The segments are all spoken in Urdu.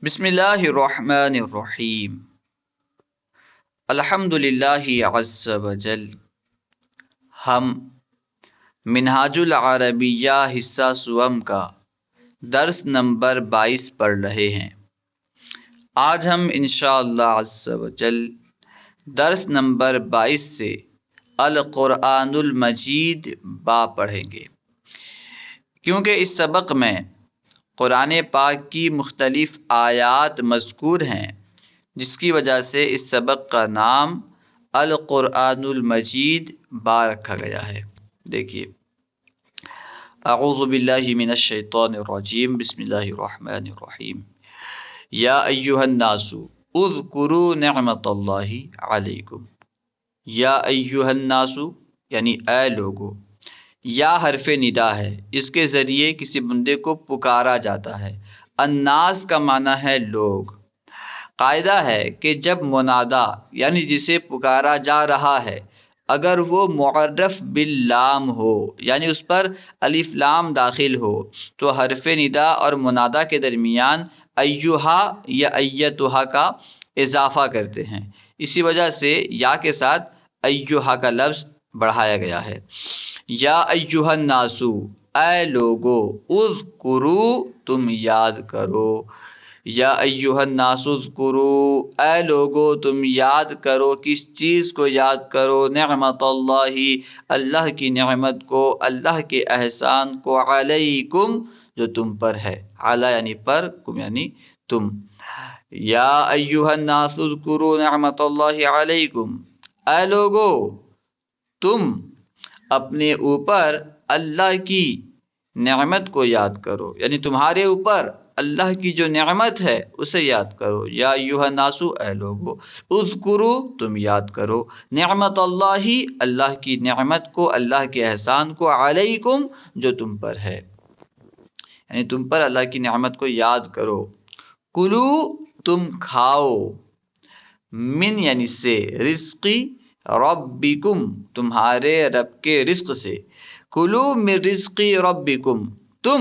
بسم اللہ الرحمن الرحیم الحمد للہ عز وجل۔ ہم منہاج العربیہ حصہ سوم کا درس نمبر 22 پڑھ رہے ہیں۔ آج ہم انشاءاللہ عز وجل درس نمبر 22 سے القرآن المجید باب پڑھیں گے، کیونکہ اس سبق میں قرآن پاک کی مختلف آیات مذکور ہیں، جس کی وجہ سے اس سبق کا نام القرآن المجید با رکھا گیا ہے۔ دیکھیے، اعوذ باللہ من الشیطان الرجیم، بسم اللہ الرحمن الرحیم۔ یا ایہا الناس اذکروا نعمت اللہ علیکم۔ یا ایہا الناس یعنی اے لوگو، یا حرف ندا ہے، اس کے ذریعے کسی بندے کو پکارا جاتا ہے۔ الناس کا معنی ہے لوگ۔ قاعدہ ہے کہ جب منادا یعنی جسے پکارا جا رہا ہے، اگر وہ معرف باللام ہو یعنی اس پر الف لام داخل ہو، تو حرف ندا اور منادا کے درمیان ایہا یا ایتھا کا اضافہ کرتے ہیں۔ اسی وجہ سے یا کے ساتھ ایہا کا لفظ بڑھایا گیا ہے۔ یا ایہا الناس، اے لوگو، اذکروا تم یاد کرو۔ یا ایہا الناس اذکروا، اے لوگو تم یاد کرو۔ کس چیز کو یاد کرو؟ نعمت اللہ، اللہ کی نعمت کو، اللہ کے احسان کو، علیکم جو تم پر ہے۔ علی یعنی پر، کم یعنی تم۔ یا ایہا الناس اذکروا نعمت اللہ علیکم، اے لوگو تم اپنے اوپر اللہ کی نعمت کو یاد کرو، یعنی تمہارے اوپر اللہ کی جو نعمت ہے اسے یاد کرو۔ یا ایھا الناس، اے لوگو، اذکروا تم یاد کرو، نعمت اللہ اللہ کی نعمت کو، اللہ کے احسان کو، علیکم جو تم پر ہے، یعنی تم پر اللہ کی نعمت کو یاد کرو۔ کلو تم کھاؤ، من یعنی سے، رزقی ربکم تمہارے رب کے رزق سے۔ کلو من رزقی ربکم، تم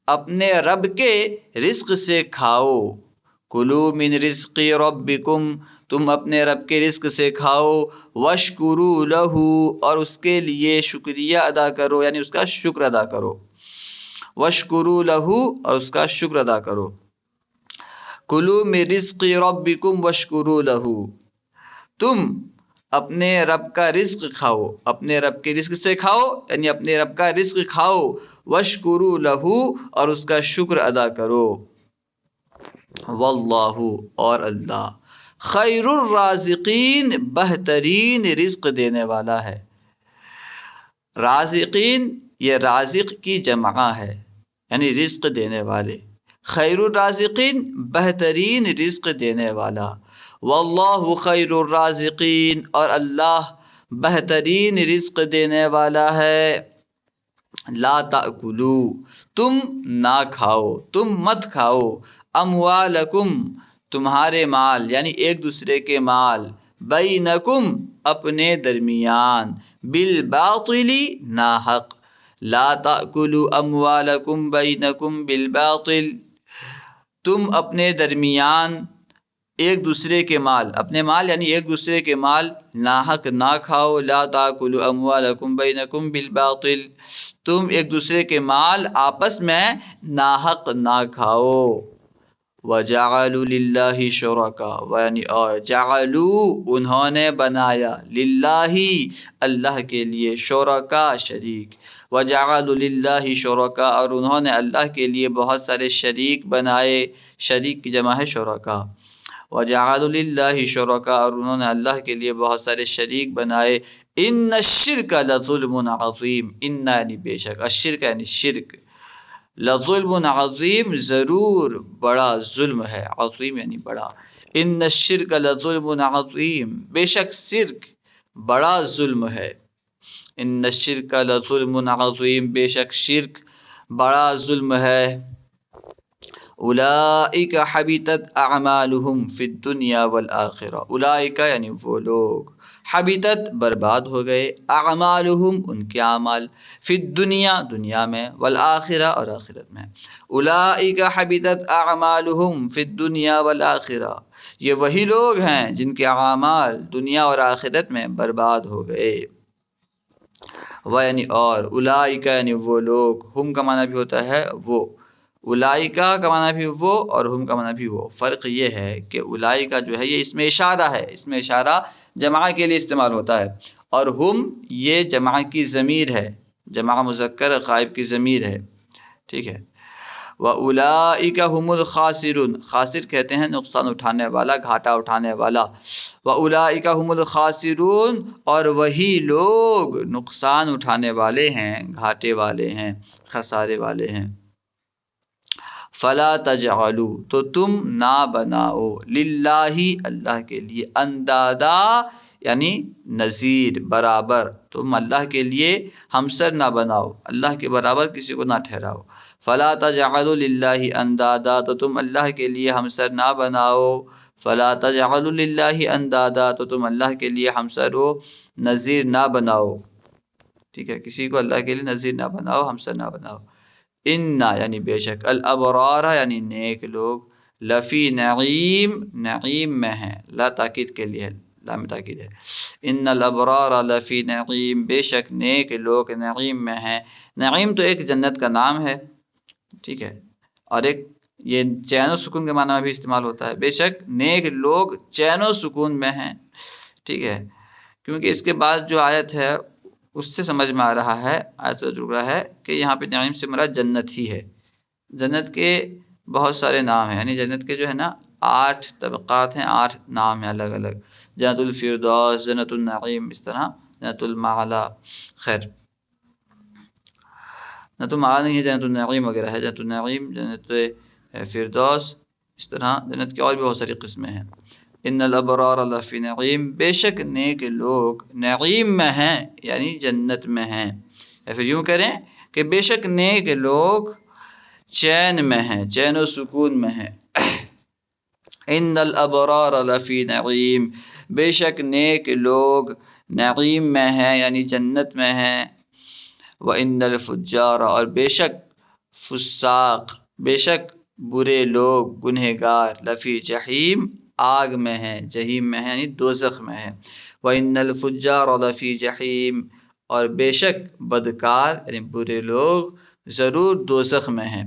اپنے رب کے رزق سے کھاؤ۔ کلو من رزقی ربکم، تم اپنے رب کے رزق سے کھاؤ۔ واشکروا لہ، اور اس کے لیے شکریہ ادا کرو، یعنی اس کا شکر ادا کرو۔ واشکروا لہ، اور اس کا شکر ادا کرو۔ کلو من رزقی ربکم واشکروا لہ، تم اپنے رب کا رزق کھاؤ، اپنے رب کے رزق سے کھاؤ، یعنی اپنے رب کا رزق کھاؤ۔ واشکروا لہ، اور اس کا شکر ادا کرو۔ واللہ، اور اللہ، خیر الرازقین بہترین رزق دینے والا ہے۔ رازقین یہ رازق کی جمع ہے، یعنی رزق دینے والے۔ خیر الرازقین بہترین رزق دینے والا۔ واللہ خیر الرازقین، اور اللہ بہترین رزق دینے والا ہے۔ لا تأکلوا، تم نہ کھاؤ، تم مت کھاؤ۔ اموالکم، تمہارے مال یعنی ایک دوسرے کے مال۔ بینکم، اپنے درمیان۔ بالباطل، ناحق۔ لا تأکلوا اموالکم بینکم بالباطل، تم اپنے درمیان ایک دوسرے کے مال، اپنے مال یعنی ایک دوسرے کے مال ناحق نہ کھاؤ۔ لا تاکلوا اموالکم بینکم بالباطل، تم ایک دوسرے کے مال آپس میں ناحق نہ کھاؤ۔ وجعلوا للہ شرکاء، یعنی اور جعلوا انہوں نے بنایا، للہ اللہ کے لیے، شرکاء شریک۔ وجعلوا للہ شرکاء، اور انہوں نے اللہ کے لیے بہت سارے شریک بنائے، شریک کی جمع ہے شرکاء۔ وجعلوا للہ شرکاء، اور انہوں نے اللہ کے لیے بہت سارے شریک بنائے۔ ان الشرک لظلم عظیم، ان یعنی بے شک، الشرک یعنی شرک، لظلم عظیم ضرور بڑا ظلم ہے، عظیم یعنی بڑا۔ ان الشرک لظلم عظیم، بے شک شرک بڑا ظلم ہے۔ ان الشرک لظلم عظیم، بے شک شرک بڑا ظلم ہے۔ اولئک حبطت اعمالہم فی الدنیا والآخرہ، اولئک یعنی وہ لوگ، حبطت برباد ہو گئے، اعمالہم ان کے اعمال، فی الدنیا دنیا میں، والآخرہ اور آخرت میں۔ اولئک حبطت اعمالہم فی الدنیا والآخرہ، یہ وہی لوگ ہیں جن کے اعمال دنیا اور آخرت میں برباد ہو گئے۔ یعنی اور اولئک یعنی وہ لوگ، ہم کا معنی بھی ہوتا ہے وہ، اولئکا کا معنی بھی وہ اور ہم کا معنی بھی وہ۔ فرق یہ ہے کہ اولئکا جو ہے یہ اس میں اشارہ ہے، اس میں اشارہ جمع کے لیے استعمال ہوتا ہے، اور ہم یہ جمع کی ضمیر ہے، جمع مذکر غائب کی ضمیر ہے، ٹھیک ہے۔ وَأُولَئِكَ هُمُ الْخَاسِرُونَ، خاسر کہتے ہیں نقصان اٹھانے والا، گھاٹا اٹھانے والا۔ وَأُولَئِكَ هُمُ الْخَاسِرُونَ، اور وہی لوگ نقصان اٹھانے والے ہیں، گھاٹے والے ہیں، خسارے والے ہیں۔ فَلَا تَجْعَلُوا، تو تم نہ بناؤ، لِلَّهِ اللہ کے لیے، اندادا یعنی نظیر برابر، تم اللہ کے لیے ہمسر نہ بناؤ، اللہ کے برابر کسی کو نہ ٹھہراؤ۔ فَلَا تَجْعَلُوا لِلَّهِ اندادا، تو تم اللہ کے لیے ہمسر نہ بناؤ۔ فَلَا تَجْعَلُوا لِلَّهِ اندادا، تو تم اللہ کے لیے ہمسر و نظیر نہ بناؤ، ٹھیک ہے، کسی کو اللہ کے لیے نظیر نہ بناؤ، ہمسر نہ بناؤ۔ اِنَّا یعنی بے شک، الابرار یعنی نیک لوگ، لفی نعیم نعیم میں ہیں، لا تاکید کے لیے لام تاکید ہے۔ ان الابرار لفی نعیم، بے شک نیک لوگ نعیم میں ہیں۔ نعیم تو ایک جنت کا نام ہے، ٹھیک ہے، اور ایک یہ چین و سکون کے معنی میں بھی استعمال ہوتا ہے۔ بے شک نیک لوگ چین و سکون میں ہیں، ٹھیک ہے، کیونکہ اس کے بعد جو آیت ہے اس سے سمجھ میں آ رہا ہے، آیت سے جو رہا ہے کہ یہاں پہ نعیم سے مراد جنت ہی ہے۔ جنت کے بہت سارے نام ہیں، یعنی جنت کے جو ہے نا 8 طبقات ہیں، 8 نام ہیں الگ الگ، جنت الفردوس، جنت النعیم، اس طرح جنت المعلا، خیر جنت المعلا نہیں ہے، جنت النعیم وغیرہ ہے، جنت النعیم، جنت فردوس، اس طرح جنت کی اور بھی بہت ساری قسمیں ہیں۔ ان الابرار لفی نعیم، بے شک نیک لوگ نعیم میں ہیں یعنی جنت میں ہیں، یا پھر یوں کریں کہ بے شک نیک لوگ چین میں ہیں، چین و سکون میں ہیں۔ ان الابرار لفی نعیم، بے شک نیک لوگ نعیم میں ہیں یعنی جنت میں ہیں۔ وان الفجار، اور بے شک فساق، بے شک برے لوگ، گنہگار، لفی جحیم آگ میں ہیں، جہیم میں ہیں یعنی دوزخ میں ہیں۔ وان الفجار لفی جحیم، اور بے شک بدکار یعنی برے لوگ ضرور دوزخ میں ہیں۔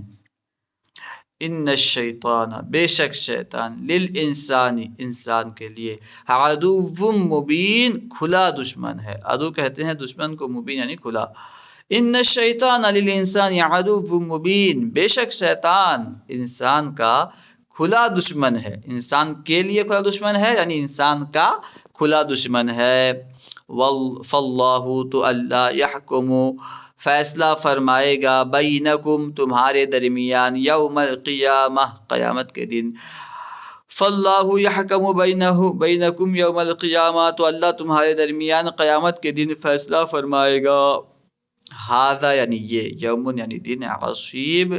ان الشیطان، بے شک شیطان، للانسانی انسان کے لیے، عدو مبین کھلا دشمن ہے، عدو کہتے ہیں دشمن کو، مبین یعنی کھلا۔ ان الشیطان للانسان عدو مبین، بے شک شیطان انسان کا کھلا دشمن ہے، انسان کے لیے کھلا دشمن ہے یعنی انسان کا کھلا دشمن ہے۔ فاللہ، تو اللہ، یحکم فیصلہ فرمائے گا، بینکم تمہارے درمیان، یوم القیامہ قیامت کے دن۔ فاللہ یحکم بینکم یوم القیامہ، تو اللہ تمہارے درمیان قیامت کے دن فیصلہ فرمائے گا۔ ھذا یعنی یہ، یوم یعنی دن، عصیب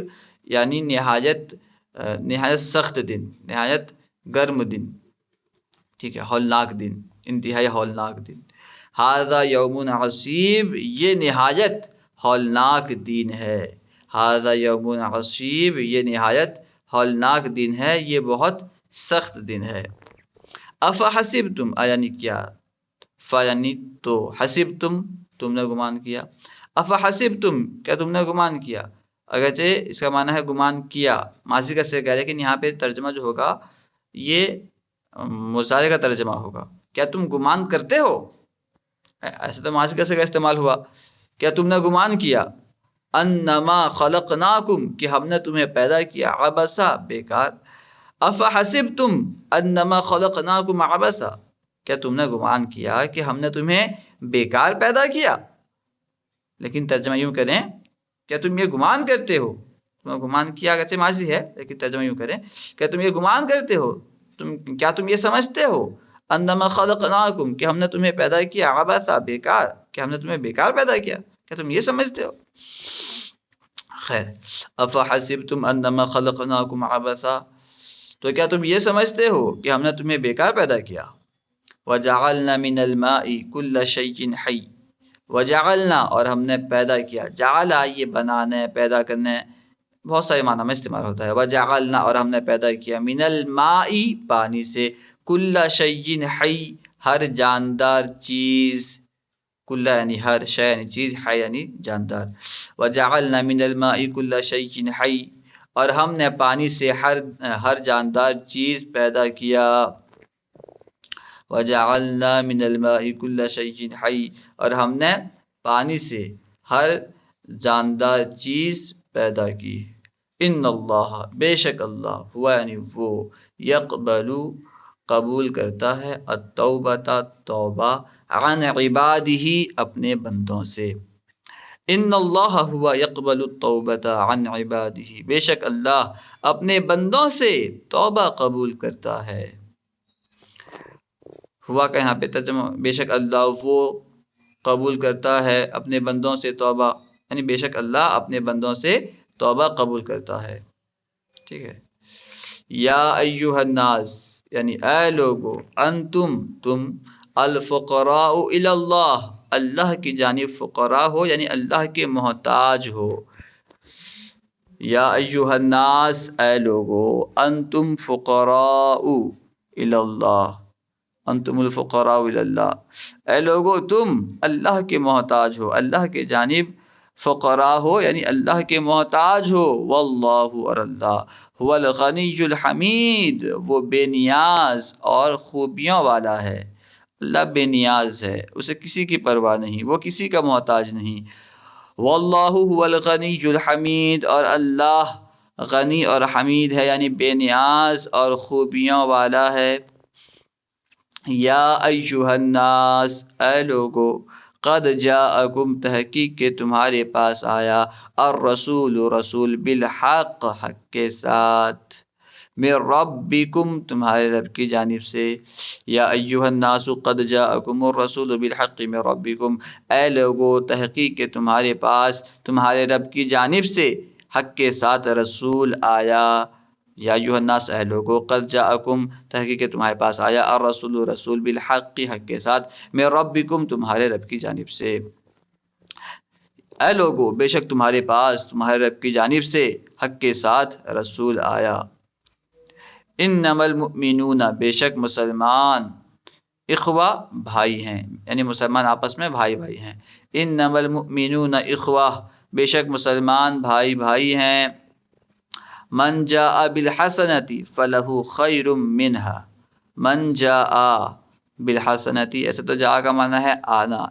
یعنی نہایت سخت دن، نہایت گرم دن، ٹھیک ہے، ہولناک دن، انتہائی ہولناک دن۔ ھذا یوم عصیب، یہ نہایت ہولناک دن ہے۔ ھذا یوم عصیب، یہ نہایت ہولناک دن ہے، یہ بہت سخت دن ہے۔ افحسبتم، یعنی کیا، یعنی تو، حسبتم تم نے گمان کیا، افحسبتم کیا تم نے گمان کیا، اگرچہ اس کا معنی ہے گمان کیا، ماضی کا صیغہ ہے، لیکن یہاں پہ ترجمہ جو ہوگا یہ مضارع کا ترجمہ ہوگا، کیا تم گمان کرتے ہو، ایسے تو ماضی کا صیغہ استعمال ہوا، کیا تم نے گمان کیا، انما خلقناکم کہ ہم نے تمہیں پیدا کیا، عبسا بیکار، افحسبتم انما خلقناکم عبسا، کیا تم نے گمان کیا کہ ہم نے تمہیں بیکار پیدا کیا، لیکن ترجمہ یوں کریں کیا تم یہ گمان کرتے ہو، تم گمان کیا اگرچہ ماضی ہے لیکن ترجمہ یوں کریں کیا تم یہ گمان کرتے ہو، کیا تم یہ سمجھتے ہو، انما خلقناکم کہ ہم نے تمہیں پیدا کیا، عبسا بیکار، کہ ہم نے تمہیں بیکار پیدا کیا، کیا تم یہ سمجھتے ہو۔ خیر، افحسبتم انما خلقناکم عبسا، تو کیا تم یہ سمجھتے ہو کہ ہم نے تمہیں بیکار پیدا کیا، وجعلنا من الماء كل شيء حي، وجعلنا اور ہم نے پیدا کیا، جعل یہ بنانا ہے، پیدا کرنا ہے، بہت سارے معنی میں استعمال ہوتا ہے۔ وجعلنا اور ہم نے پیدا کیا، من الماء پانی سے، کل شیء حی ہر جاندار چیز، کل یعنی ہر، شے یعنی چیز، حی یعنی جاندار۔ وجعلنا من الماء کل شیء حی اور ہم نے پانی سے ہر جاندار چیز پیدا کیا۔ وجعلنا من الماء كل شيء حي اور ہم نے پانی سے ہر جاندار چیز پیدا کی۔ ان اللہ بے شک اللہ، ہوا یعنی وہ، یقبل قبول کرتا ہے، التوبۃ توبہ، عن عبادہ اپنے بندوں سے۔ ان اللہ ہوا یقبل التوبۃ عن عبادہ، بے شک اللہ اپنے بندوں سے توبہ قبول کرتا ہے۔ ہوا کا یہاں پہ ترجمہ، بے شک اللہ وہ قبول کرتا ہے اپنے بندوں سے توبہ، یعنی بے شک اللہ اپنے بندوں سے توبہ قبول کرتا ہے، ٹھیک ہے۔ یا ایھا الناس یعنی اے لوگو، انتم تم، الفقراء الی اللہ اللہ کی جانب فقراء ہو، یعنی اللہ کے محتاج ہو۔ یا ایھا الناس اے لوگو، انتم فقراء الی اللہ، انتم الفقراء الی اللہ، اے لوگو تم اللہ کے محتاج ہو، اللہ کے جانب فقراء ہو، یعنی اللہ کے محتاج ہو۔ واللہ اور اللہ، هو الغنی الحمید وہ بے نیاز اور خوبیوں والا ہے، اللہ بے نیاز ہے، اسے کسی کی پرواہ نہیں، وہ کسی کا محتاج نہیں۔ واللہ هو الغنی الحمید اور اللہ غنی اور حمید ہے، یعنی بے نیاز اور خوبیوں والا ہے۔ یا ایھا الناس اے لوگو، قد جاءکم تحقیق کہ تمہارے پاس آیا، الرسول رسول، بالحق حق کے ساتھ، من ربکم تمہارے رب کی جانب سے۔ یا ایھا الناس قد جاءکم الرسول بالحق من ربکم، اے لوگو تحقیق کہ تمہارے پاس تمہارے رب کی جانب سے حق کے ساتھ رسول آیا۔ یا ایھا الناس اے لوگو، قد جاءکم تحقیق کہ تمہارے پاس آیا، الرسول رسول، بالحق حق کے ساتھ، من ربکم تمہارے رب کی جانب سے۔ اے لوگو بے شک تمہارے پاس تمہارے رب کی جانب سے حق کے ساتھ رسول آیا۔ انما المؤمنون بے شک مسلمان، اخوہ بھائی ہیں، یعنی مسلمان آپس میں بھائی بھائی ہیں۔ انما المؤمنون اخوہ بے شک مسلمان بھائی بھائی ہیں۔ من جاء بالحسنۃ فلہ خیر منہا، من جاء بالحسنۃ، ایسے تو جاء کا معنی ہے آنا،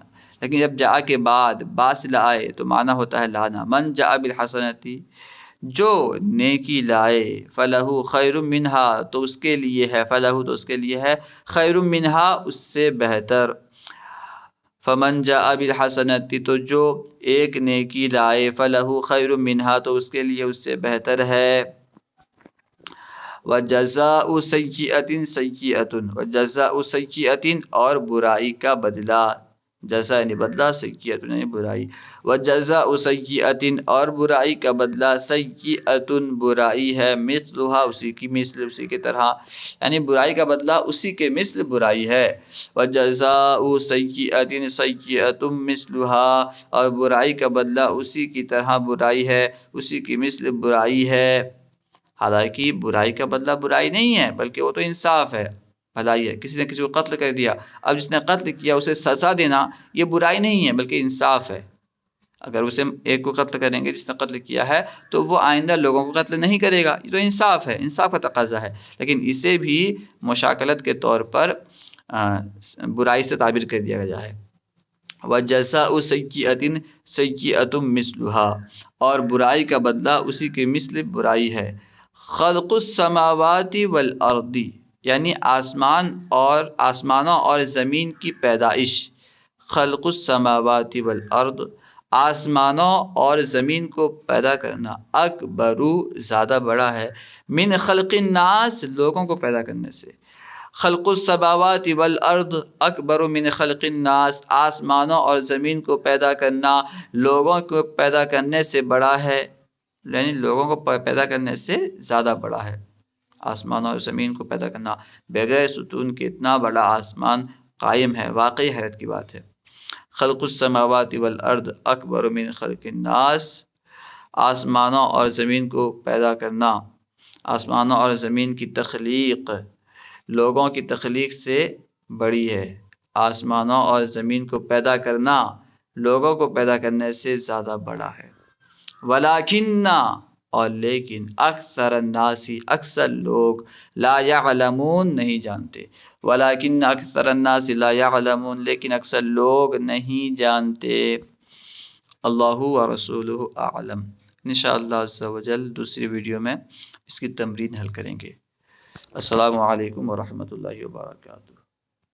لیکن جب جاء کے بعد با سے آئے تو معنی ہوتا ہے لانا۔ من جاء بالحسنۃ جو نیکی لائے، فلہ خیر منہا تو اس کے لیے ہے، فلہ تو اس کے لیے ہے، خیر منہا اس سے بہتر۔ فمن جاء بالحسنۃ تو جو ایک نیکی لائے، فلہ خیر منہا تو اس کے لیے اس سے بہتر ہے۔ وجزاء سیئۃ سیئۃ، وجزاء سیئۃ اور برائی کا بدلہ، جزا یعنی بدلہ، سیئۃ یعنی برائی۔ وجزاء سیئۃ اور برائی کا بدلہ، سیئۃ برائی ہے، مثلھا اسی کی مثل، اسی کی طرح، یعنی برائی کا بدلہ اسی کے مثل برائی ہے۔ وجزاء سیئۃ سیئۃ مثلھا اور برائی کا بدلہ اسی کی طرح برائی ہے، اسی کی مثل برائی ہے۔ حالانکہ برائی کا بدلہ برائی نہیں ہے، بلکہ وہ تو انصاف ہے، بھلائی ہے۔ کسی نے کسی کو قتل کر دیا، اب جس نے قتل کیا اسے سزا دینا یہ برائی نہیں ہے بلکہ انصاف ہے۔ اگر اسے ایک کو قتل کریں گے جس نے قتل کیا ہے تو وہ آئندہ لوگوں کو قتل نہیں کرے گا، یہ تو انصاف ہے، انصاف کا تقاضا ہے، لیکن اسے بھی مشاکلت کے طور پر برائی سے تعبیر کر دیا گیا ہے۔ وجزاء سیئۃ سیئۃ مثلھا اور برائی کا بدلہ اسی کے مثل برائی ہے۔ خلق السماوات والارض یعنی آسمانوں اور زمین کی پیدائش، خلق السماوات والارض آسمانوں اور زمین کو پیدا کرنا، اکبر زیادہ بڑا ہے، من خلق الناس لوگوں کو پیدا کرنے سے۔ خلق السماوات والارض اکبر من خلق الناس آسمانوں اور زمین کو پیدا کرنا لوگوں کو پیدا کرنے سے بڑا ہے، یعنی لوگوں کو پیدا کرنے سے زیادہ بڑا ہے۔ آسمان اور زمین کو پیدا کرنا بغیر ستون کے اتنا بڑا آسمان قائم ہے، واقعی حیرت کی بات ہے۔ خلق السماوات والارض اکبر من خلق الناس، آسمانوں اور زمین کو پیدا کرنا، آسمانوں اور زمین کی تخلیق لوگوں کی تخلیق سے بڑی ہے۔ آسمانوں اور زمین کو پیدا کرنا لوگوں کو پیدا کرنے سے زیادہ بڑا ہے۔ ولیکن، اور لیکن، اکثر الناس، اکثر لوگ، لا یعلمون، نہیں جانتے۔ ولیکن اکثر الناس لا یعلمون، لیکن اکثر لوگ نہیں جانتے۔ اللہ ورسولہ اعلم۔ انشاءاللہ عز و جل دوسری ویڈیو میں اس کی تمرین حل کریں گے۔ السلام علیکم ورحمۃ اللہ وبرکاتہ۔